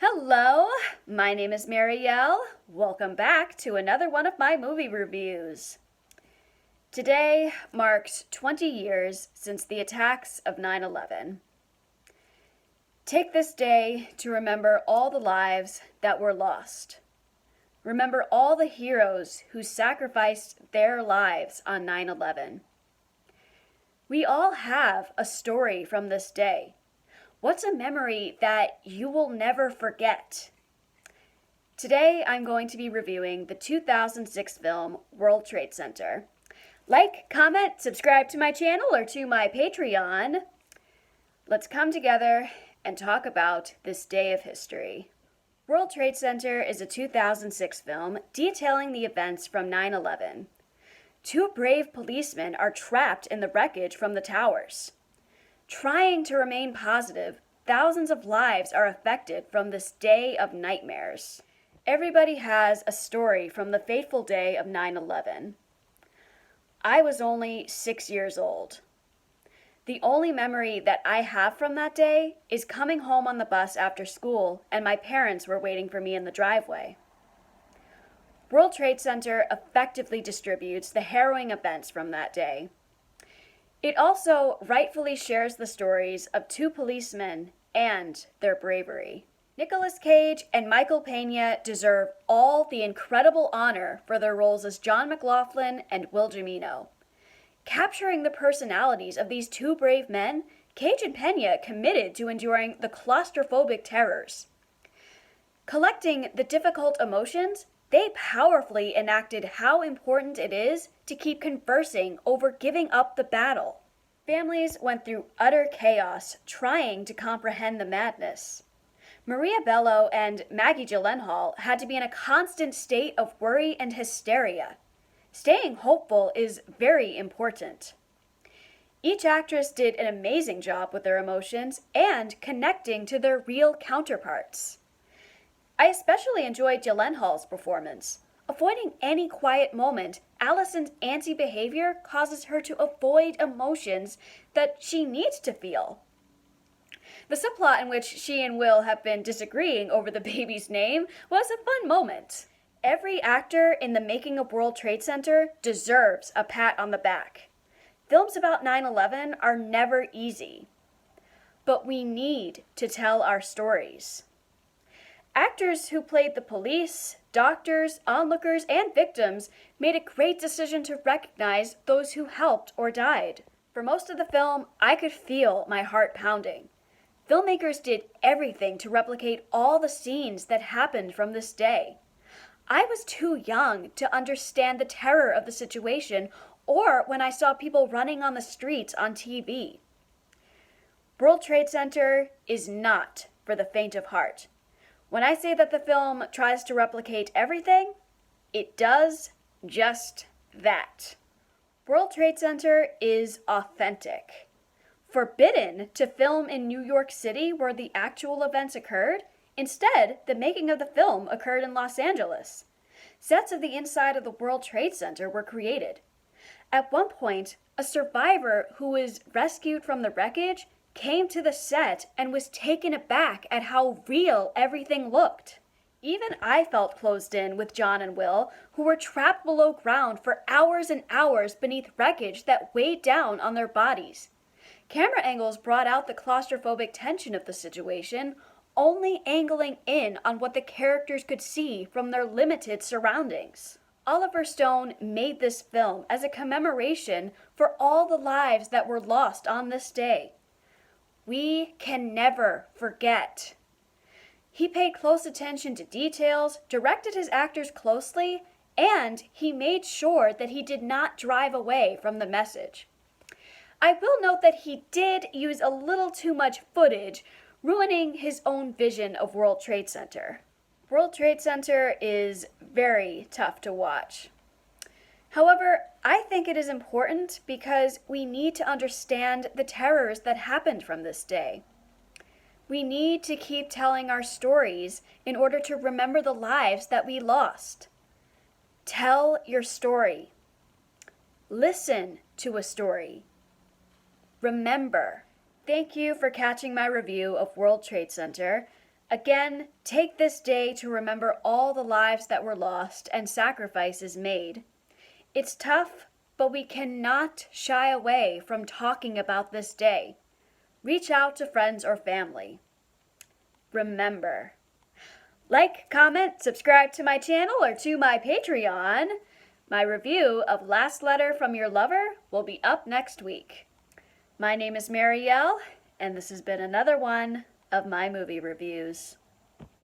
Hello, my name is Marielle. Welcome back to another one of my movie reviews. Today marks 20 years since the attacks of 9/11. Take this day to remember all the lives that were lost. Remember all the heroes who sacrificed their lives on 9/11. We all have a story from this day. What's a memory that you will never forget? Today, I'm going to be reviewing the 2006 film World Trade Center. Like, comment, subscribe to my channel or to my Patreon. Let's come together and talk about this day of history. World Trade Center is a 2006 film detailing the events from 9/11. Two brave policemen are trapped in the wreckage from the towers. Trying to remain positive, thousands of lives are affected from this day of nightmares. Everybody has a story from the fateful day of 9/11. I was only 6 years old. The only memory that I have from that day is coming home on the bus after school and my parents were waiting for me in the driveway. World Trade Center effectively distributes the harrowing events from that day. It also rightfully shares the stories of two policemen and their bravery. Nicolas Cage and Michael Pena deserve all the incredible honor for their roles as John McLaughlin and Will Jimino. Capturing the personalities of these two brave men, Cage and Pena committed to enduring the claustrophobic terrors. Collecting the difficult emotions, they powerfully enacted how important it is to keep conversing over giving up the battle. Families went through utter chaos trying to comprehend the madness. Maria Bello and Maggie Gyllenhaal had to be in a constant state of worry and hysteria. Staying hopeful is very important. Each actress did an amazing job with their emotions and connecting to their real counterparts. I especially enjoyed Gyllenhaal's performance. Avoiding any quiet moment, Allison's antsy behavior causes her to avoid emotions that she needs to feel. The subplot in which she and Will have been disagreeing over the baby's name was a fun moment. Every actor in the making of World Trade Center deserves a pat on the back. Films about 9/11 are never easy, but we need to tell our stories. Actors who played the police, doctors, onlookers, and victims made a great decision to recognize those who helped or died. For most of the film, I could feel my heart pounding. Filmmakers did everything to replicate all the scenes that happened from this day. I was too young to understand the terror of the situation or when I saw people running on the streets on TV. World Trade Center is not for the faint of heart. When I say that the film tries to replicate everything, it does just that. World Trade Center is authentic. Forbidden to film in New York City where the actual events occurred, instead, the making of the film occurred in Los Angeles. Sets of the inside of the World Trade Center were created. At one point, a survivor who was rescued from the wreckage came to the set and was taken aback at how real everything looked. Even I felt closed in with John and Will, who were trapped below ground for hours and hours beneath wreckage that weighed down on their bodies. Camera angles brought out the claustrophobic tension of the situation, only angling in on what the characters could see from their limited surroundings. Oliver Stone made this film as a commemoration for all the lives that were lost on this day. We can never forget. He paid close attention to details, directed his actors closely, and he made sure that he did not drive away from the message. I will note that he did use a little too much footage, ruining his own vision of World Trade Center. World Trade Center is very tough to watch. However, I think it is important because we need to understand the terrors that happened from this day. We need to keep telling our stories in order to remember the lives that we lost. Tell your story. Listen to a story. Remember. Thank you for catching my review of World Trade Center. Again, take this day to remember all the lives that were lost and sacrifices made. It's tough, but we cannot shy away from talking about this day. Reach out to friends or family. Remember. Like, comment, subscribe to my channel or to my Patreon. My review of Last Letter from Your Lover will be up next week. My name is Marielle, and this has been another one of my movie reviews.